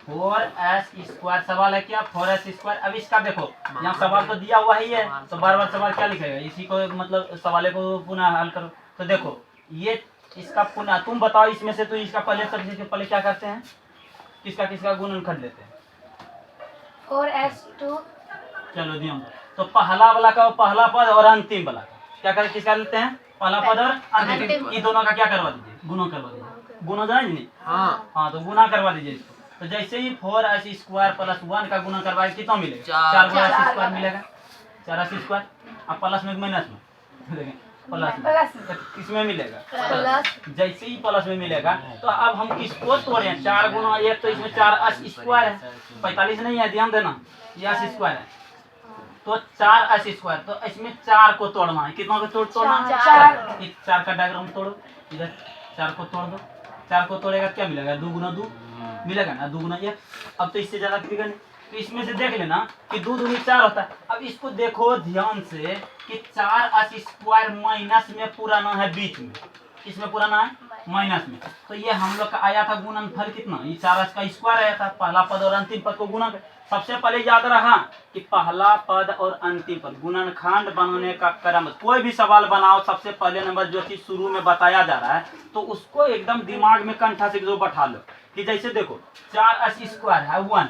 4s²। सवाल है क्या 4s²। अब इसका देखो यहाँ सवाल तो दिया हुआ ही है, तो बार बार सवाल क्या लिखेगा, इसी को मतलब सवाल को पुनः हल करो। तो देखो ये इसका पुनः, तुम बताओ इसमें से तो इसका पहले सबसे पहले क्या करते हैं, किसका किसका गुणनखंड लेते हैं। 4s2। चलो दिया तो पहला वाला का पहला पद और अंतिम वाला क्या कर किसका लेते हैं, पहला पद और अंतिम। ये दोनों का क्या करवा दीजिए, गुणा करवा दीजिए। गुणा जाए नहीं, हाँ तो गुणा करवा दीजिए इसको। तो जैसे ही 4s² + 1 का गुणा करवाए कितना मिलेगा, 4 s² मिलेगा। 4s² अब प्लस में माइनस में देखें प्लस किसमें मिलेगा प्लस। जैसे ही प्लस में मिलेगा तो अब हम किसको तोड़े, 4 गुना 1 तो इसमें 4s² है, 45 नहीं है, ध्यान देना ये s² है। तो 4s², तो इसमें 4 को तोड़ना है, कितना को तोड़ना है 4। इस 4 का डायग्राम तोड़ो, इधर 4 को तोड़ दो। 4 को तोड़ेगा क्या मिलेगा, 2 गुना 2 मिलेगा ना, 2 गुना 1। अब तो इससे ज्यादा दिखेगा नहीं, तो इसमें से देख लेना कि 2 दूनी 4 होता है। अब इसको देखो ध्यान से कि 4s² माइनस में पुराना है बीच में, इसमें पुराना है माइनस में। तो ये हम लोग का आया था गुणनफल कितना, ये 4s² आया था, पहला पद और अंतिम पद को गुणा कर। सबसे पहले याद रहा कि पहला पद और अंतिम पद गुणनखंड बनाने का क्रम, कोई भी सवाल बनाओ सबसे पहले नंबर जो चीज शुरू में बताया जा रहा है तो उसको एकदम दिमाग में कंठा से जो बैठा लो कि जैसे देखो 4s² है 1,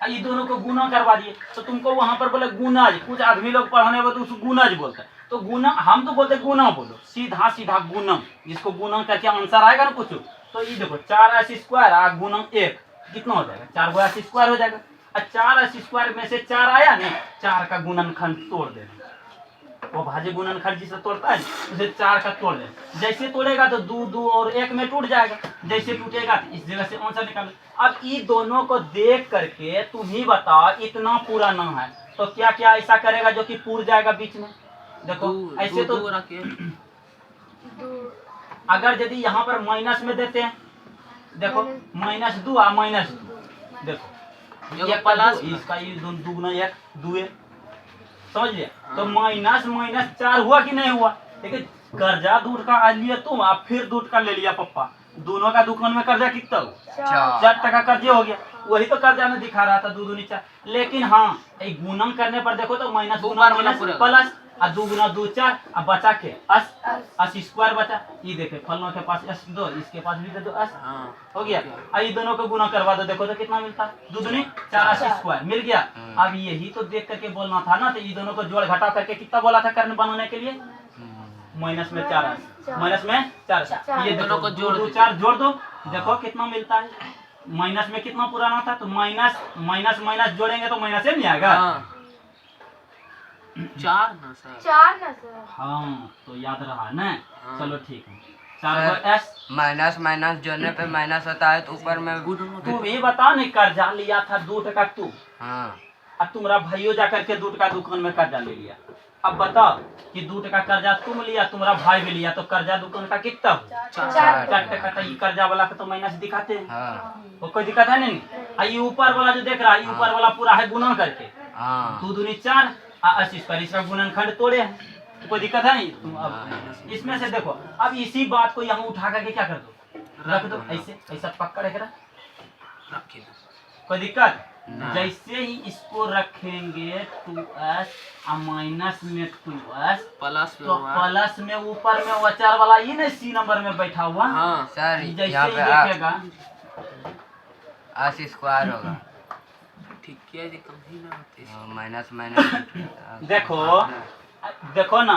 ये दोनों को गुना करवा दिए तो तुमको वहां पर बोले गुनाज, कुछ आदमी लोग पढ़ाने वाले तो उसको गुनाज बोलते हैं, तो गुना हम तो बोलते गुना बोलो, सीधा सीधा गुणम, जिसको गुना करके आंसर आएगा ना कुछ। तो ये देखो 4s² गुणम 1 कितना हो जाएगा, 4 गुना s² हो जाएगा। और 4s² में से 4 आया ना, 4 का गुणनखंड तोड़ देना, वो भाज्य गुणनखंड जिसे तोड़ता है उसे 4 का तोड़ देना। जैसे तोड़ेगा तो 2 2 और 1 में टूट जाएगा, जैसे टूटेगा तो इस जगह से आंसर निकाल। अब ये दोनों को देख करके तुम ही बताओ, इतना पुराना है तो क्या क्या ऐसा करेगा जो कि पूर जाएगा बीच में। देखो ऐसे तो अगर यदि यहाँ पर माइनस में देते हैं, देखो -2 और -2, देखो ये प्लस इसका ये 2 गुना 1 2 है, समझ लिया। तो माइनस माइनस 4 हुआ कि नहीं हुआ, देखिए कर्जा दूध का लिया तुम, आप फिर दूध का ले लिया पप्पा, दोनों का दुकान में कर्जा कितना हुआ 4 टका कर्जे हो गया, वही तो कर्जा में दिखा रहा था 2 दूनी 4। लेकिन हाँ गुणन करने पर देखो तो माइनस गुना माइनस प्लस और 2 गुना 2 4, अब बचा के s² बचा। ये देखे फलों के पास s दो, इसके पास भी दे दो s, हो गया। अब ये दोनों को गुना करवा दो, देखो तो कितना मिलता है, 2 दूनी 4s² मिल गया। अब यही तो देख करके बोलना था ना, तो ये दोनों को जोड़ घटा करके कितना बोला था करने बनाने के लिए, माइनस में 4s माइनस में 4, ये दोनों को जोड़ दो, 4 जोड़ दो, देखो कितना मिलता है। माइनस में कितना पुराना था, तो माइनस माइनस माइनस जोड़ेंगे तो माइनस नहीं आएगा, 4 ना सर, हाँ तो याद रहा ना। चलो ठीक है, 4 s माइनस माइनस जोड़ने पे माइनस होता है तो ऊपर में तू ये बता नहीं, कर्जा लिया था 2 टका तू, हाँ अब तुम्हारा भाइयों जा करके 2 टका दुकान में कर्जा ले लिया। अब बताओ कि 2 टका कर्जा तुम लिया, तुम्हारा भाई भी लिया, तो कर्जा दुकान का कितना हुआ 4 टका। तो ये कर्जा वाला का तो माइनस दिखाते हैं, तो कोई दिक्कत है नहीं। ये ऊपर वाला जो देख रहा है, ऊपर वाला पूरा है गुणा करके, 2 दूनी 4 s², इसका गुणनखंड तोड़े हैं, तो कोई दिक्कत है नहीं। तुम अब इसमें से देखो, अब इसी बात को यहाँ उठा करके क्या कर दो, रख दो ऐसे, ऐसा पकड़ के रख, कोई दिक्कत। जैसे ही इसको रखेंगे 2s और माइनस में 2s प्लस, तो प्लस में ऊपर में वो 4 वाला ये ना C नंबर में बैठा हुआ, सर जैसे यहाँ ही पे देखेगा s² होगा, ठीक है जी, कम ही ना होते माइनस माइनस देखो देखो ना,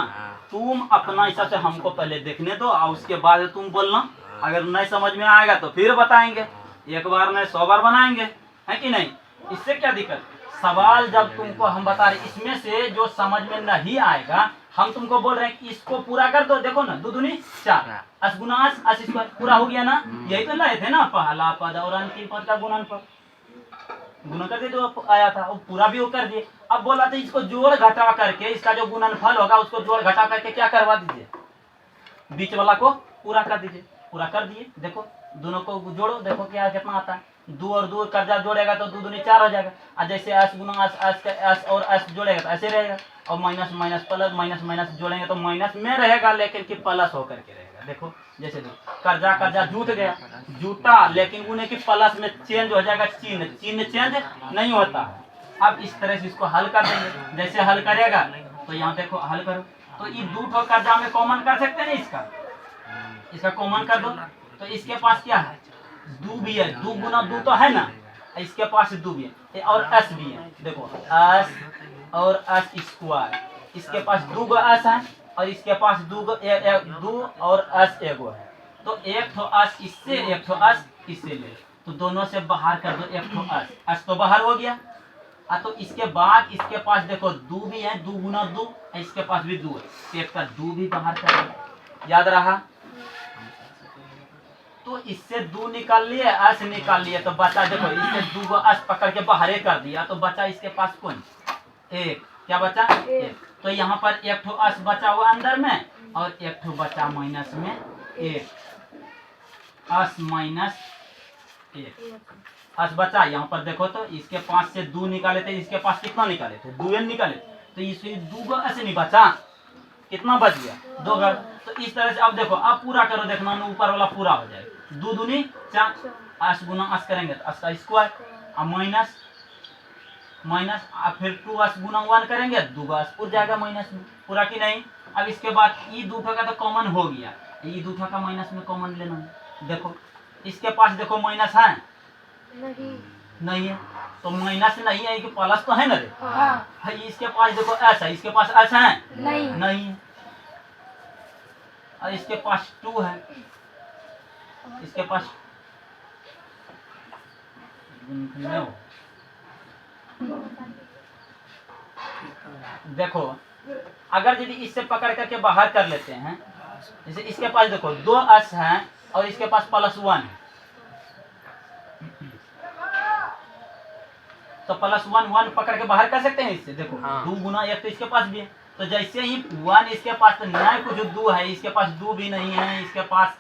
तुम अपना हिसाब से हमको पहले देखने दो और उसके बाद तुम बोलना, अगर नहीं समझ में आएगा तो फिर बताएंगे, एक बार नहीं 100 बार बनाएंगे, है कि नहीं। इससे क्या दिक्कत, सवाल जब तुमको हम बता रहे इसमें से जो समझ में नहीं आएगा हम तुमको बोल रहे हैं कि इसको पूरा कर दो। देखो ना 2 दूनी 4 s गुना s² पूरा हो गया ना, यही तो लाए थे ना पहला पद और अंतिम पद का गुणनफल, गुना कर दिए तो आया था, वो पूरा भी वो कर दिए। अब बोला था इसको जोड़ घटा करके इसका जो गुणनफल होगा उसको जोड़ घटा करके क्या करवा दीजिए, बीच वाला को पूरा कर दीजिए, पूरा कर दिए। देखो दोनों को जोड़ो, देखो क्या कितना आता है, 2 और 2 कर्जा जोड़ेगा तो 2 दूनी 4 हो जाएगा, और जैसे s गुना s और s जोड़ेगा तो ऐसे रहेगा, और minus minus plus, minus minus जोड़ेंगे तो माइनस में रहेगा लेकिन कि प्लस होकर के रहेगा, देखो जैसे देखो कर्जा कर्जा जूट गया, जूटा लेकिन उन्हें की प्लस में चेंज हो जाएगा, चिन्ह चिन्ह चेंज नहीं होता है। अब इस तरह से इसको हल कर देंगे। जैसे हल करेगा तो यहाँ देखो हल करो तो ये दो ठो कर्जा में कॉमन कर सकते हैं ना, इसका कॉमन कर दो तो इसके पास क्या है, दो भी है, दो गुना दो तो है ना, इसके पास दो भी है और एस भी है। देखो एस और एस स्क्वायर, इसके पास दो गो एस है और इसके पास दो और एस एगो है। तो एक ठो एस इससे एक ठो एस इससे ले, तो दोनों से बाहर कर दो एक ठो एस तो बाहर हो गया। तो इसके बाद इसके पास देखो दो भी है, दो गुना दो, इसके पास भी दो है, एक का दो भी बाहर कर दो, याद रहा। तो इससे दो निकाल लिए, एस निकाल लिए, तो बचा देखो इससे दो को एस पकड़ के बाहर कर दिया, तो बचा इसके पास कौन, एक, क्या बचा एक। तो यहाँ पर एक ठो एस बचा हुआ अंदर में और एक ठो बचा माइनस में एक, एस माइनस एक एस बचा। यहाँ पर देखो तो इसके पास से दो निकाले थे, इसके पास कितना निकाले थे, दो एन निकाले, तो इससे दो को ऐसे नहीं बचा, कितना बच गया, दो घर। तो इस तरह से अब देखो अब पूरा करो, देखना ऊपर वाला पूरा हो जाएगा, दो दूनी चार, एस गुना एस करेंगे तो एस का स्क्वायर, अब माइनस माइनस, अब फिर टू एस गुना वन करेंगे, दो एस पूरा जाएगा माइनस में, पूरा की नहीं। अब इसके बाद ये दो का तो कॉमन हो गया, ये दो का माइनस में कॉमन लेना है। देखो इसके पास देखो माइनस है नहीं है, तो माइनस नहीं है कि प्लस तो है ना रे, हाँ। इसके पास देखो एस है, इसके पास एस है नहीं है, और इसके पास टू है, इसके पास देखो अगर यदि इससे पकड़ करके बाहर कर लेते हैं, जैसे इसके पास देखो दो एस है और इसके पास प्लस वन है, तो प्लस वन वन पकड़ के बाहर कर सकते हैं इससे। देखो दो गुना एक तो इसके पास भी है, तो जैसे ही वन इसके पास तो नहीं कुछ दो है, इसके पास दो भी नहीं है, इसके पास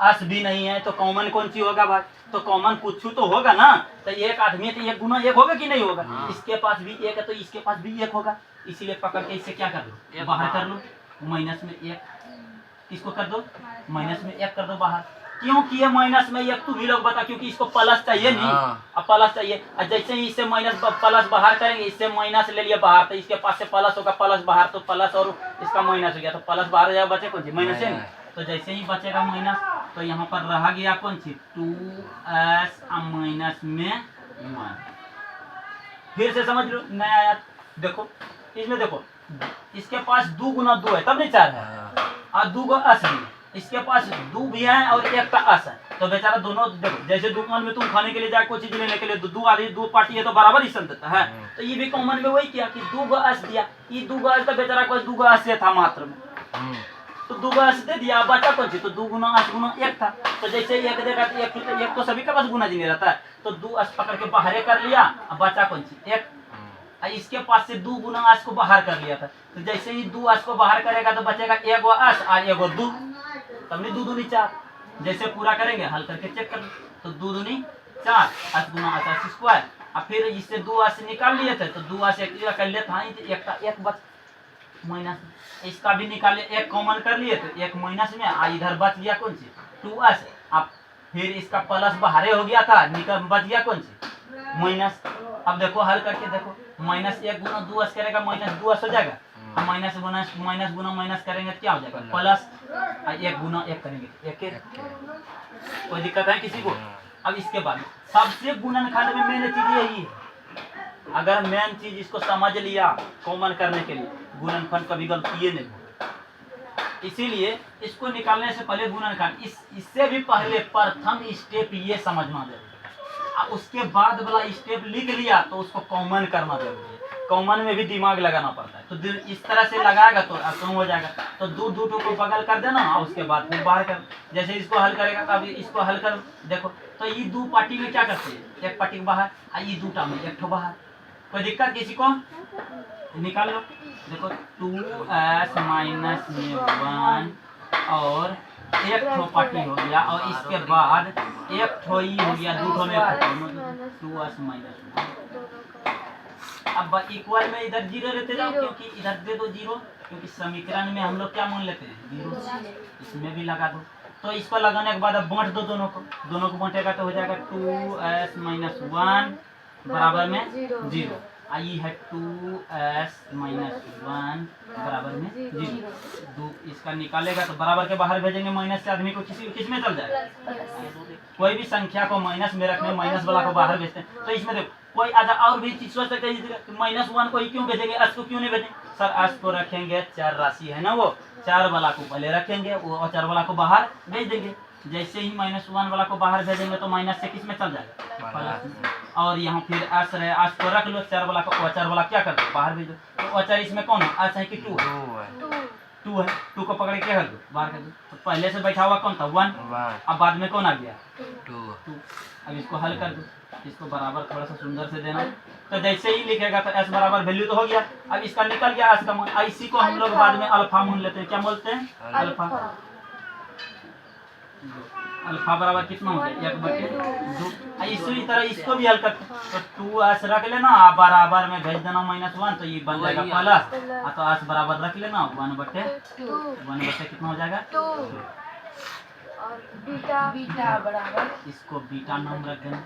एस भी नहीं है, तो कॉमन कौन सी होगा भाई, तो कॉमन कुछ तो होगा ना। तो एक आदमी तो एक गुना एक होगा कि नहीं होगा, इसके पास भी एक है तो इसके पास भी एक होगा, इसीलिए पकड़ के इससे क्या कर लो, बाहर कर लो, माइनस में एक, इसको कर दो माइनस में एक कर दो बाहर। क्यों किए माइनस में एक, तू भी लोग बता, क्योंकि इसको प्लस चाहिए नहीं, अब प्लस चाहिए, और जैसे ही इससे माइनस प्लस बाहर करेंगे, इससे माइनस ले लिया बाहर, तो इसके पास से प्लस होगा, प्लस बाहर तो प्लस और इसका माइनस हो गया, तो प्लस बाहर जाएगा, बचे कौन सी माइनस है, तो जैसे ही बचेगा माइनस, तो यहाँ पर रह गया कौन सी टू एस माइनस में वन। फिर से समझ लो नया आया, देखो इसमें देखो इसके पास दो गुना दो है तब नहीं चार है, और दो गो एस भी, इसके पास दो भी है और एक का एस है, तो बेचारा दोनों देखो, जैसे दुकान में तुम खाने के लिए जाए कोई चीज लेने के लिए, दो आदमी दो पार्टी है तो बराबर ही देता है, तो ये भी कॉमन में वही किया कि दो गो एस दिया, ये दो गो एस तो बेचारा कोई दो गो एस से था मात्र में, तो दो गो एस दे दिया, बचा कौन सी, तो दो गुना एस गुना एक था, तो जैसे एक देगा तो एक तो सभी का पास गुना जी नहीं रहता है, तो दो एस पकड़ के बाहर कर लिया, अब बचा कौन सी एक, इसके पास से दो गुना एस को बाहर कर लिया था, तो जैसे ही दो एस को बाहर करेगा तो बचेगा एक गो एस और एक गो दो, तब नहीं दो दूनी चार, जैसे पूरा करेंगे हल करके चेक कर, तो दो दूनी चार, एस गुना एस स्क्वायर, और फिर इससे दो एस निकाल लिए थे, तो दो एस एक कर लिए था, एक का एक बच माइनस, इसका भी निकाले, एक कॉमन कर लिए तो एक माइनस में, इधर बच गया कौन सी टू एस, अब फिर इसका प्लस बाहर हो गया था, निकल बच गया कौन सी माइनस। अब देखो हल करके देखो, माइनस एक गुना दो एस करेगा, माइनस दो एस हो जाएगा, अब माइनस गुना माइनस करेंगे तो क्या हो जाएगा प्लस, एक गुना एक करेंगे एक एक, कोई दिक्कत है किसी को। अब इसके बाद सबसे गुणनखंड में मेन चीज यही है, अगर मेन चीज इसको समझ लिया कॉमन करने के लिए, गुणनखंड कभी गलती नहीं, इसीलिए इसको निकालने से पहले गुणनखंड, इससे भी पहले प्रथम स्टेप ये समझना जरूरी है, उसके बाद वाला स्टेप लिख लिया तो उसको कॉमन करना जरूरी है, कॉमन में भी दिमाग लगाना पड़ता है, तो इस तरह से लगाएगा तो आसान हो जाएगा, तो दो दो को बगल कर देना और उसके बाद फिर बाहर कर, जैसे इसको हल करेगा तो अभी इसको हल कर देखो, तो ये दो पार्टी में क्या करते हैं, एक पार्टी बाहर और ये दूटा में एक ठो बाहर, कोई दिक्कत किसी को, निकाल लो, देखो टू एस माइनस में वन और एक ठो पार्टी हो गया, और इसके बाद एक ठो ही हो गया, दो ठो में टू एस माइनस अब इक्वल में इधर जीरो लेते जाओ, क्योंकि इधर दे दो जीरो, क्योंकि समीकरण में हम लोग क्या मान लेते हैं, जीरो। इसमें भी लगा दो। तो इसको लगाने के बाद अब बांट दो दोनों को बांटेगा तो हो जाएगा 2s - 1 बराबर में जीरो। आई है 2s - 1 बराबर में जीरो। दो इसका निकालेगा तो बराबर के बाहर भेजेंगे, माइनस से आदमी को किस में चल जाएगा, कोई भी संख्या को माइनस में रखने, माइनस वाला को बाहर भेजते हैं। तो इसमें देखो कोई आधा और भी चीज सोच सकते हैं, -1 को ही क्यों भेजेंगे, s को क्यों नहीं भेजेंगे सर, s को रखेंगे चार राशि है ना, वो चार वाला को पहले रखेंगे, वो चार वाला को बाहर भेज देंगे। जैसे ही -1 वाला को बाहर भेजेंगे तो माइनस से किस में चल जाएगा, प्लस। और यहाँ फिर s रहे, s को रख लो, चार वाला को, चार वाला क्या कर दो, बाहर भेज दो। तो चार इसमें कौन है, s है कि 2 है, 2 है, 2 को पकड़ के क्या कर दो, बाहर कर दो। तो पहले से बैठा हुआ कौन था, 1, अब बाद में कौन आ गया, 2। अब इसको हल कर दो, इसको बराबर थोड़ा सा सुंदर से देना। तो जैसे ही लिखेगा तो s बराबर वैल्यू तो हो गया। अब इसका निकल गया s का मान, इसी को हम लोग बाद में अल्फा मान लेते हैं। क्या बोलते हैं, अल्फा। अल्फा बराबर कितना हो गया, 1/2। इसी तरह इसको भी हल करते हैं। तो 2s रख लेना, बराबर में भेज देना -1, तो ये बन जाएगा प्लस। तो s बराबर रख लेना 1/2 कितना हो जाएगा, 2। और बीटा बराबर, इसको बीटा नाम रख देना,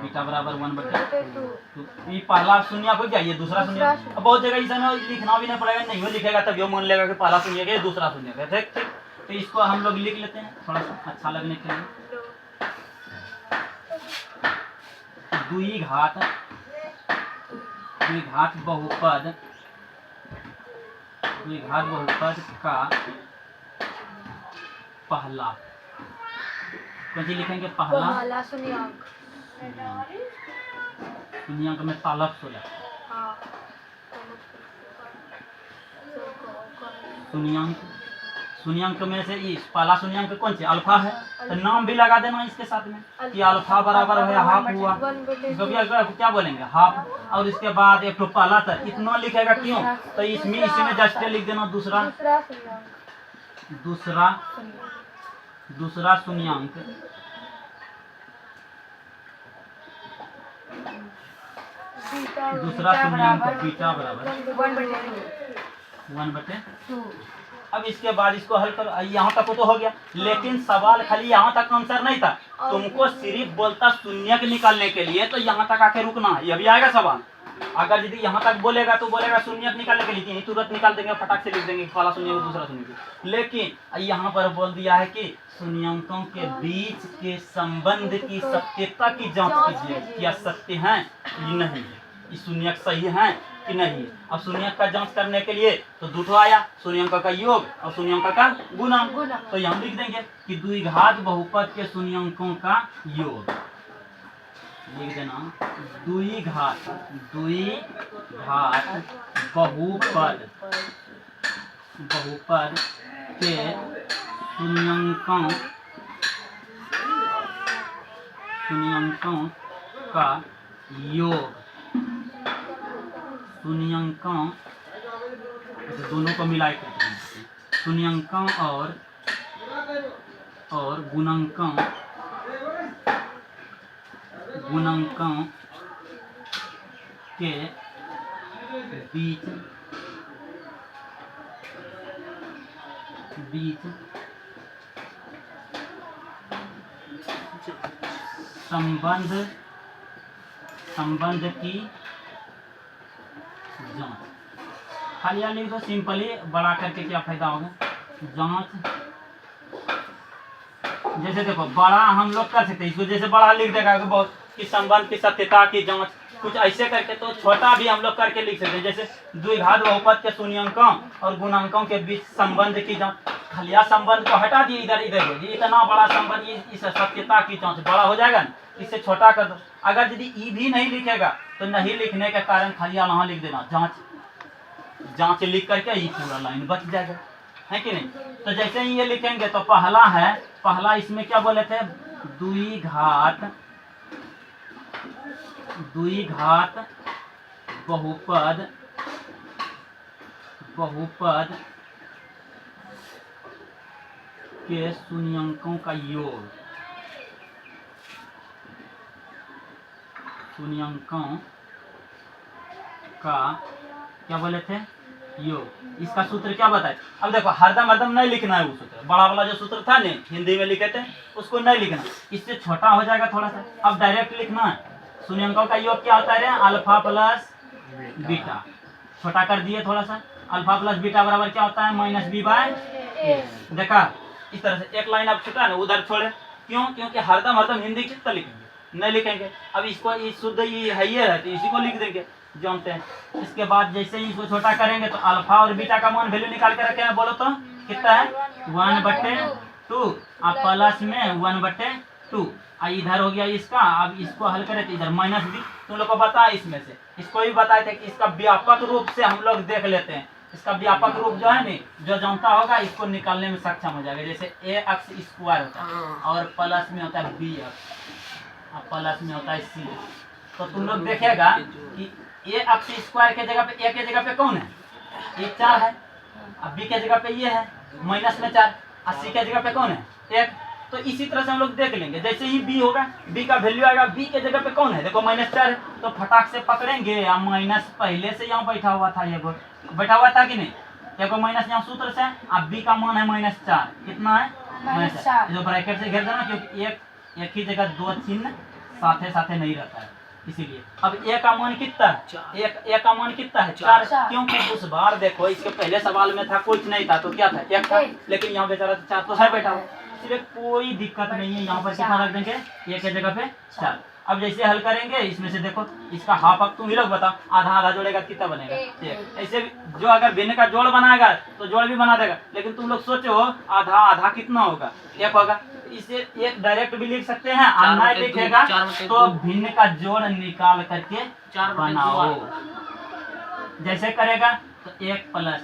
बीटा बराबर 1/2। ये पहला शून्य को क्या, ये दूसरा शून्य। अब बहुत जगह ऐसा लिखना भी नहीं पड़ेगा, नहीं हो लिखेगा तब ये मान लेगा कि पहला शून्य है, दूसरा शून्य है। ठीक ठीक, तो इसको हम लोग लिख लेते हैं थोड़ा सा अच्छा लगने के लिए। द्विघात बहुपद, द्विघात बहुपद का पहला, कौन सी लिखेंगे, पहला शून्यंक, शून्यंक में तालब 16। शून्यंक में से इस पहला शून्यंक कौन सी, अल्फा है, तो नाम भी लगा देना इसके साथ में कि अल्फा बराबर है हाफ हुआ, इसको भी क्या बोलेंगे, हाफ। और इसके बाद एक तो पहला था, इतना लिखेगा क्यों, तो इसमें जस्ट लिख देना दूसरा शून्यंक, दूसरा शून्यंक बीटा बराबर 1/2। अब इसके बाद इसको हल करो, यहाँ तक तो हो गया। लेकिन सवाल खाली यहाँ तक आंसर नहीं था, तुमको सिर्फ बोलता शून्यक निकालने के लिए, तो यहाँ तक आके रुकना है, ये भी आएगा सवाल। अगर यदि यहाँ तक बोलेगा तो बोलेगा शून्यक निकालने के लिए, तुरंत निकाल देंगे, फटाक से लिख देंगे पहला शून्य दूसरा शून्य। लेकिन यहाँ पर बोल दिया है कि शून्यंकों के बीच के संबंध की सत्यता की जांच कीजिए, क्या सत्य है कि नहीं, ये शून्यक सही है कि नहीं। अब शून्यक का जांच करने के लिए तो दूठो आया, शून्यंक का योग और शून्यंक का गुणा। तो यहाँ लिख देंगे कि द्विघात बहुपद के शून्यंकों का योग, लिख देना द्विघात बहुपद के शून्यंकों का योग, शून्यंकों दोनों को मिलाए करते हैं, शून्यंकों और गुणंकों के बीच संबंध की जांच। खाली यहाँ लिख दो सिंपली, बड़ा करके क्या फायदा होगा, जांच। जैसे देखो बड़ा हम लोग कर सकते हैं, इसको जैसे बड़ा लिख देगा कि बहुत कि संबंध की सत्यता की जांच, कुछ ऐसे करके। तो छोटा भी हम लोग करके लिख सकते हैं, जैसे द्विघात बहुपद के शून्यंकों और गुणांकों के बीच संबंध की जांच। खलिया संबंध को हटा दिए, इधर इतना बड़ा संबंध, इस सत्यता की जांच बड़ा हो जाएगा ना, इससे छोटा कर दो। अगर यदि ई भी नहीं लिखेगा तो नहीं लिखने के कारण खलिया वहां लिख देना जांच लिख करके ये पूरा लाइन बच जाएगा, है कि नहीं। तो जैसे ही ये लिखेंगे तो पहला है, पहला इसमें क्या बोले थे, द्विघात बहुपद के शून्यंकों का योग, शून्यंकों का क्या बोले थे योग। इसका सूत्र क्या बताए। अब देखो हरदम हरदम नहीं लिखना है वो सूत्र, बड़ा वाला जो सूत्र था नहीं हिंदी में लिखे थे उसको नहीं लिखना, इससे छोटा हो जाएगा थोड़ा सा। अब डायरेक्ट लिखना है। शून्यंकों का योग क्या होता है, अल्फा प्लस बीटा। छोटा कर दिए थोड़ा सा। अल्फा प्लस बीटा बराबर क्या होता है, माइनस बी बाय ए। देखा इस तरह से एक लाइन अब छूटा ना उधर छोड़े, क्यों, क्योंकि हरदम हरदम हिंदी कितना लिखेंगे, नहीं लिखेंगे। अब इसको ये शुद्ध ये है तो इसी को लिख देंगे जानते हैं। इसके बाद जैसे ही इसको छोटा करेंगे तो अल्फा और बीटा का मान वैल्यू निकाल के रखे हैं, बोलो तो कितना है 1/2। अब प्लस में 1/2। इधर हो गया इसका। अब इसको हल करें तो इधर माइनस बी। तुम लोग को पता है इसमें से, इसको भी बताए थे कि इसका व्यापक रूप से हम लोग देख लेते हैं। इसका व्यापक रूप जो है नहीं, जो जानता होगा इसको निकालने में सक्षम हो जाएगा। जैसे ए अक्ष स्क्वायर होता है और प्लस में होता है बी अक्ष और प्लस में होता है सी। तो तुम लोग देखेगा कि ए अक्ष स्क्वायर के जगह पे ए के जगह पे कौन है, ये 4 है। अब बी के जगह पे ये है माइनस में 4 और सी के जगह पे कौन है 1। तो इसी तरह से हम लोग देख लेंगे। जैसे ही बी होगा बी का वैल्यू आएगा, बी के जगह पे कौन है देखो -4 है, तो फटाक से पकड़ेंगे। या माइनस पहले से यहाँ बैठा हुआ था, ये बैठा हुआ था कि नहीं, देखो माइनस यहाँ सूत्र से। अब बी का मान है -4, कितना है -4। जो ब्रैकेट से घेर देना, क्योंकि एक ही जगह 2 चिन्ह साथे साथे नहीं रहता है इसीलिए। अब ए का मान कितना है, ए का मान कितना है 4। क्योंकि उस बार देखो इसके पहले सवाल में था कुछ नहीं था तो क्या था 1 था, लेकिन यहाँ बेचारा 4 तो है बैठा हुआ, इसलिए कोई दिक्कत नहीं है। यहाँ पर कितना रख देंगे ए के जगह पे 4। अब जैसे हल करेंगे इसमें से देखो इसका हाफ अब तुम ही लोग बताओ, आधा आधा जोड़ेगा कितना बनेगा 1। ऐसे जो अगर भिन्न का जोड़ बनाएगा तो जोड़ भी बना देगा, लेकिन तुम लोग सोचो आधा आधा कितना होगा 1 होगा। इसे एक डायरेक्ट भी लिख सकते हैं, नहीं लिखेगा तो भिन्न का जोड़ निकाल करके बनाओ। जैसे करेगा तो 1 प्लस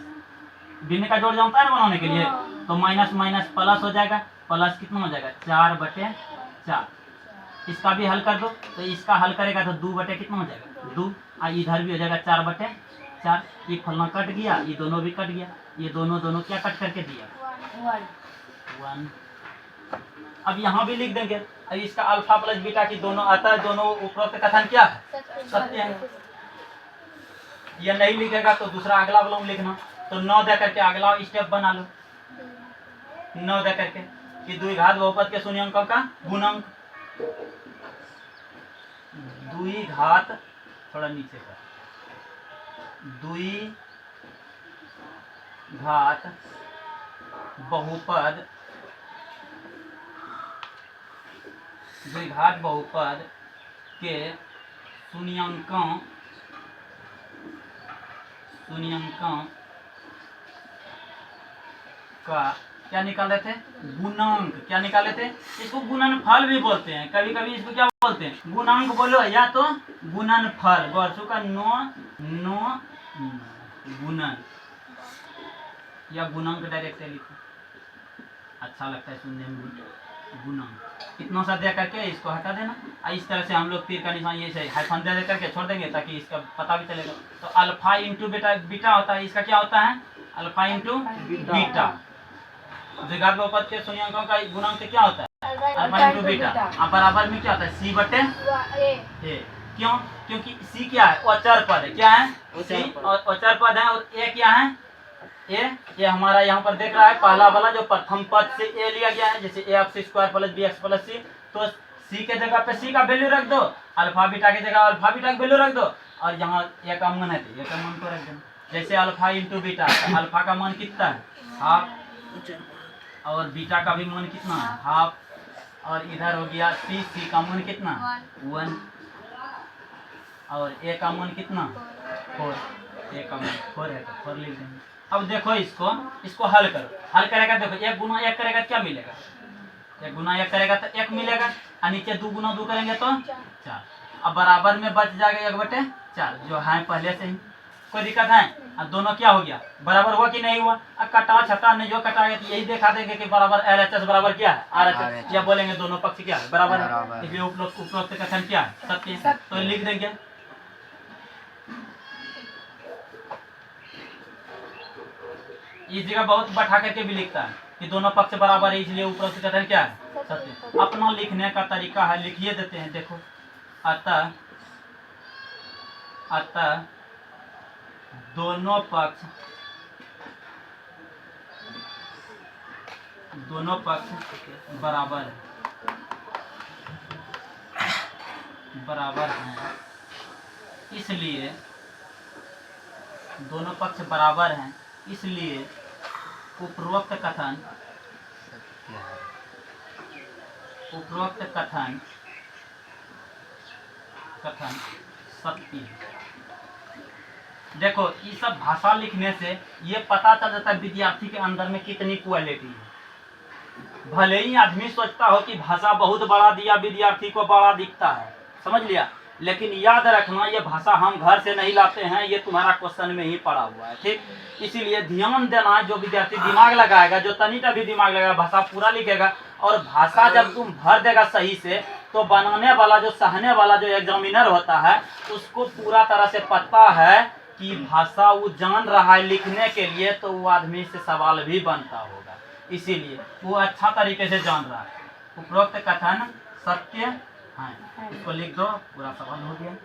भिन्न का जोड़ जानता है ना बनाने के लिए, तो माइनस माइनस प्लस हो जाएगा। प्लस कितना हो जाएगा 4/4। इसका भी हल कर दो, तो इसका हल करेगा तो 2 कितना हो जाएगा 2। इधर भी हो जाएगा 4/4। ये फलना कट गया, ये दोनों भी कट गया, ये दोनों क्या कट करके दिया 1। अब यहाँ भी लिख देंगे। अब इसका अल्फा प्लस बीटा की दोनों आता है, दोनों उपरोक्त कथन क्या है सत्य है। ये नहीं लिखेगा तो दूसरा अगला वाला लिखना। तो 9 दे करके अगला स्टेप बना लो। 9 दे करके कि द्विघात बहुपद के शून्यंकों का गुणांक, द्विघात थोड़ा नीचे का, द्विघात बहुपद, द्विघात बहुपद के शून्यंकों का क्या निकाले थे गुणांक। क्या निकाले थे, इसको गुणनफल भी बोलते हैं, कभी कभी इसको क्या बोलते हैं गुणांक बोलो या तो गुणनफल। गौरसू का नो गुणन या गुणांक डायरेक्ट लिखो, अच्छा लगता है सुनने में। गुणांक इतना सा दे करके इसको हटा देना। इस तरह से हम लोग तीर का निशान ये हाइफन दे करके छोड़ देंगे ताकि इसका पता भी चलेगा। तो अल्फा इंटू बीटा होता है, इसका क्या होता है अल्फा इंटू बीटा। द्विघात बहुपद के शून्यंकों का गुणांक क्या होता है अल्फा इंटू बीटा। अब बराबर में क्या होता है C/A। क्यों, क्योंकि C क्या है अचर पद है। क्या है C अचर पद है, और A क्या है ये हमारा यहाँ पर देख रहा है पहला वाला जो प्रथम पद से A लिया गया है। जैसे A² प्लस BX+ C, तो C के जगह पे C का वैल्यू रख दो, अल्फा बीटा के जगह अल्फा बीटा का वैल्यू रख दो, और यहाँ A का मान है तो A का मान को रख देना। जैसे अल्फा इंटू बीटा, अल्फा का मान कितना है हाफ, और बीटा का भी मान कितना है हाफ, और इधर हो गया C का मान कितना 1, और A का मान कितना 4। A का मान 4 है तो 4 लिख देंगे। अब देखो इसको हल करो। हल करेगा देखो 1 गुना 1 करेगा क्या मिलेगा, 1 गुना 1 करेगा तो 1 मिलेगा, और नीचे 2 गुना 2 करेंगे तो 4। अब बराबर में बच जाएगा 1/4 जो है पहले से ही। कोई दिक्कत है। अब दोनों क्या हो गया बराबर हुआ कि नहीं हुआ। अब कटा छटा नहीं जो कटा गया तो यही देखा देंगे कि बराबर LHS बराबर क्या है RHS, या बोलेंगे दोनों पक्ष क्या है बराबर है। इसलिए उपरोक्त कथन क्या है सत्य है। तो लिख देंगे इस जगह बहुत बैठा करके भी लिखता है कि दोनों पक्ष बराबर है, इसलिए उपरोक्त कथन क्या है सत्य। अपना लिखने का तरीका है, लिखिए देते हैं। देखो अतः दोनों पक्ष बराबर हैं, इसलिए दोनों पक्ष बराबर हैं, इसलिए उपरोक्त कथन सत्य है। देखो ये सब भाषा लिखने से ये पता चल जाता है विद्यार्थी के अंदर में कितनी क्वालिटी है। भले ही आदमी सोचता हो कि भाषा बहुत बड़ा दिया, विद्यार्थी को बड़ा दिखता है, समझ लिया, लेकिन याद रखना ये भाषा हम घर से नहीं लाते हैं, ये तुम्हारा क्वेश्चन में ही पड़ा हुआ है, ठीक। इसीलिए ध्यान देना, जो विद्यार्थी दिमाग लगाएगा, जो तनिटा भी दिमाग लगाएगा, भाषा पूरा लिखेगा, और भाषा जब तुम भर देगा सही से, तो बनाने वाला जो सहने वाला जो एग्जामिनर होता है उसको पूरा तरह से पता है कि भाषा वो जान रहा है लिखने के लिए, तो वो आदमी से सवाल भी बनता होगा, इसीलिए वो अच्छा तरीके से जान रहा है। उपरोक्त कथन सत्य है, इसको लिख दो, पूरा सवाल हो गया।